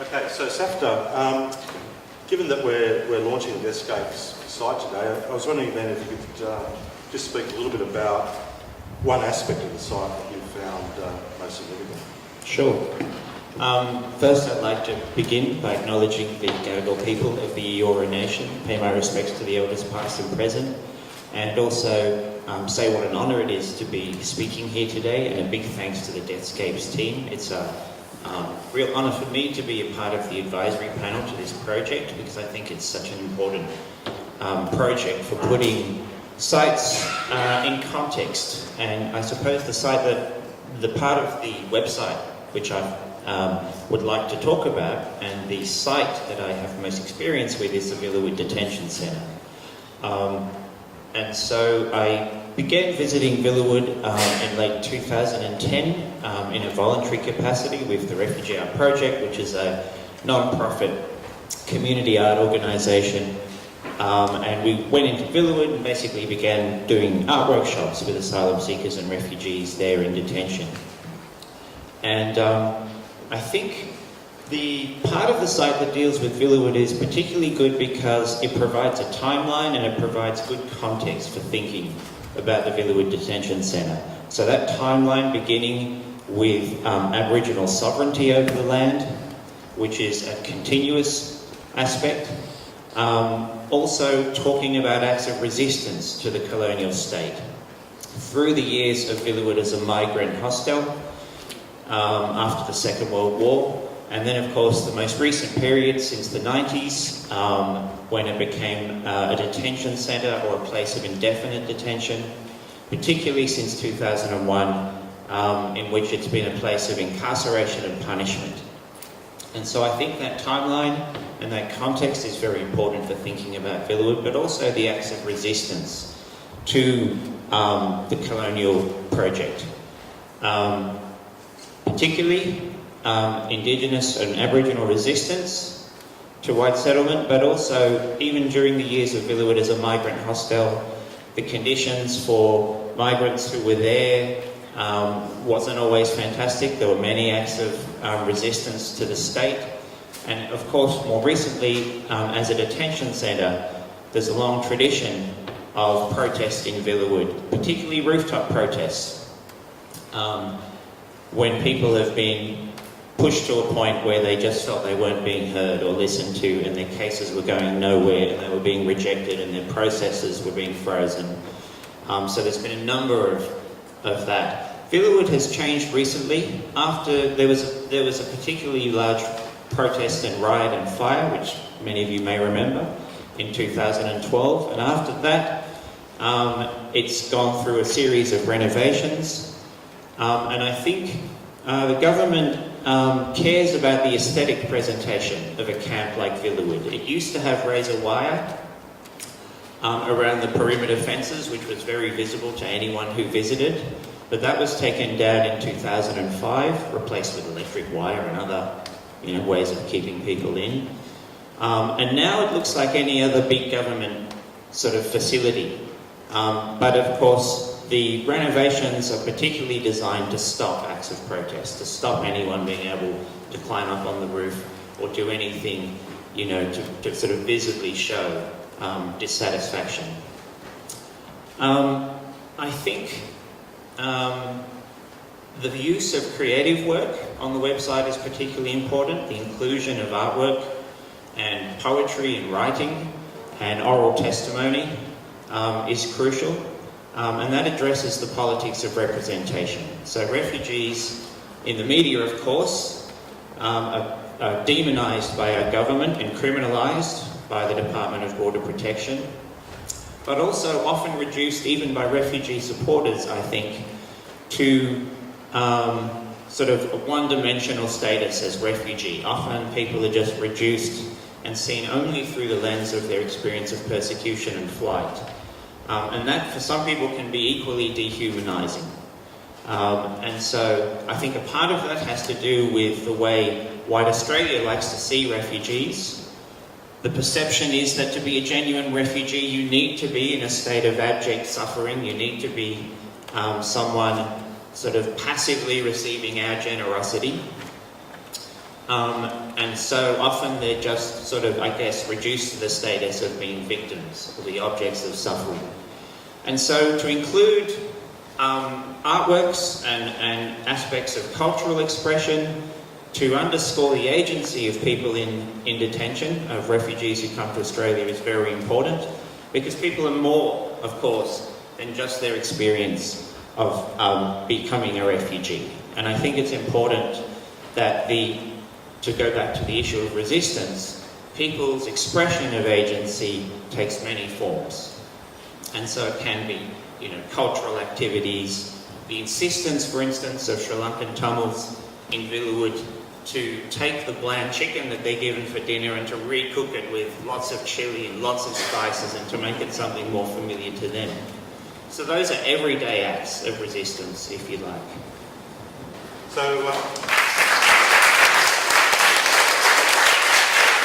Okay, so Safdar, given that we're launching the Deathscapes site today, I was wondering then if you could just speak a little bit about one aspect of the site that you found most significant. Sure. First, I'd like to begin by acknowledging the Gadigal people of the Eora Nation, pay my respects to the elders past and present, and also say what an honour it is to be speaking here today, and a big thanks to the Deathscapes team. It's a real honour for me to be a part of the advisory panel to this project, because I think it's such an important project for putting sites in context. And I suppose the part of the website which I would like to talk about, and the site that I have most experience with, is the Villawood Detention Centre. And so I began visiting Villawood in late 2010 in a voluntary capacity with the Refugee Art Project, which is a non-profit community art organisation. And we went into Villawood and basically began doing art workshops with asylum seekers and refugees there in detention. And I think the part of the site that deals with Villawood is particularly good because it provides a timeline and it provides good context for thinking about the Villawood Detention Centre. So that timeline beginning with Aboriginal sovereignty over the land, which is a continuous aspect. Also talking about acts of resistance to the colonial state. Through the years of Villawood as a migrant hostel, after the Second World War, and then of course the most recent period since the 90s, when it became a detention centre or a place of indefinite detention, particularly since 2001, in which it's been a place of incarceration and punishment. And so I think that timeline and that context is very important for thinking about Villawood, but also the acts of resistance to the colonial project. Particularly Indigenous and Aboriginal resistance to white settlement, but also even during the years of Villawood as a migrant hostel, the conditions for migrants who were there wasn't always fantastic. There were many acts of resistance to the state. And of course, more recently, as a detention centre, there's a long tradition of protest in Villawood, particularly rooftop protests. When people have been pushed to a point where they just felt they weren't being heard or listened to, and their cases were going nowhere, and they were being rejected, and their processes were being frozen. So there's been a number of that. Villawood has changed recently. After there was a particularly large protest and riot and fire, which many of you may remember, in 2012, and after that, it's gone through a series of renovations. And I think the government cares about the aesthetic presentation of a camp like Villawood. It used to have razor wire around the perimeter fences, which was very visible to anyone who visited, but that was taken down in 2005, replaced with electric wire and other ways of keeping people in. And now it looks like any other big government sort of facility. But of course, the renovations are particularly designed to stop acts of protest, to stop anyone being able to climb up on the roof or do anything, to sort of visibly show dissatisfaction. I think the use of creative work on the website is particularly important. The inclusion of artwork and poetry and writing and oral testimony is crucial. And that addresses the politics of representation. So refugees in the media, of course, are demonised by our government and criminalised by the Department of Border Protection, but also often reduced even by refugee supporters, I think, to sort of a one-dimensional status as refugee. Often people are just reduced and seen only through the lens of their experience of persecution and flight. And that, for some people, can be equally dehumanising. And so I think a part of that has to do with the way white Australia likes to see refugees. The perception is that to be a genuine refugee, you need to be in a state of abject suffering. You need to be someone sort of passively receiving our generosity. And so often they're just sort of, I guess, reduced to the status of being victims or the objects of suffering. And so to include artworks and aspects of cultural expression to underscore the agency of people in detention, of refugees who come to Australia, is very important, because people are more, of course, than just their experience of becoming a refugee. And I think it's important that to go back to the issue of resistance, people's expression of agency takes many forms. And so it can be, cultural activities, the insistence, for instance, of Sri Lankan Tamils in Villawood to take the bland chicken that they're given for dinner and to recook it with lots of chili and lots of spices and to make it something more familiar to them. So those are everyday acts of resistance, if you like. So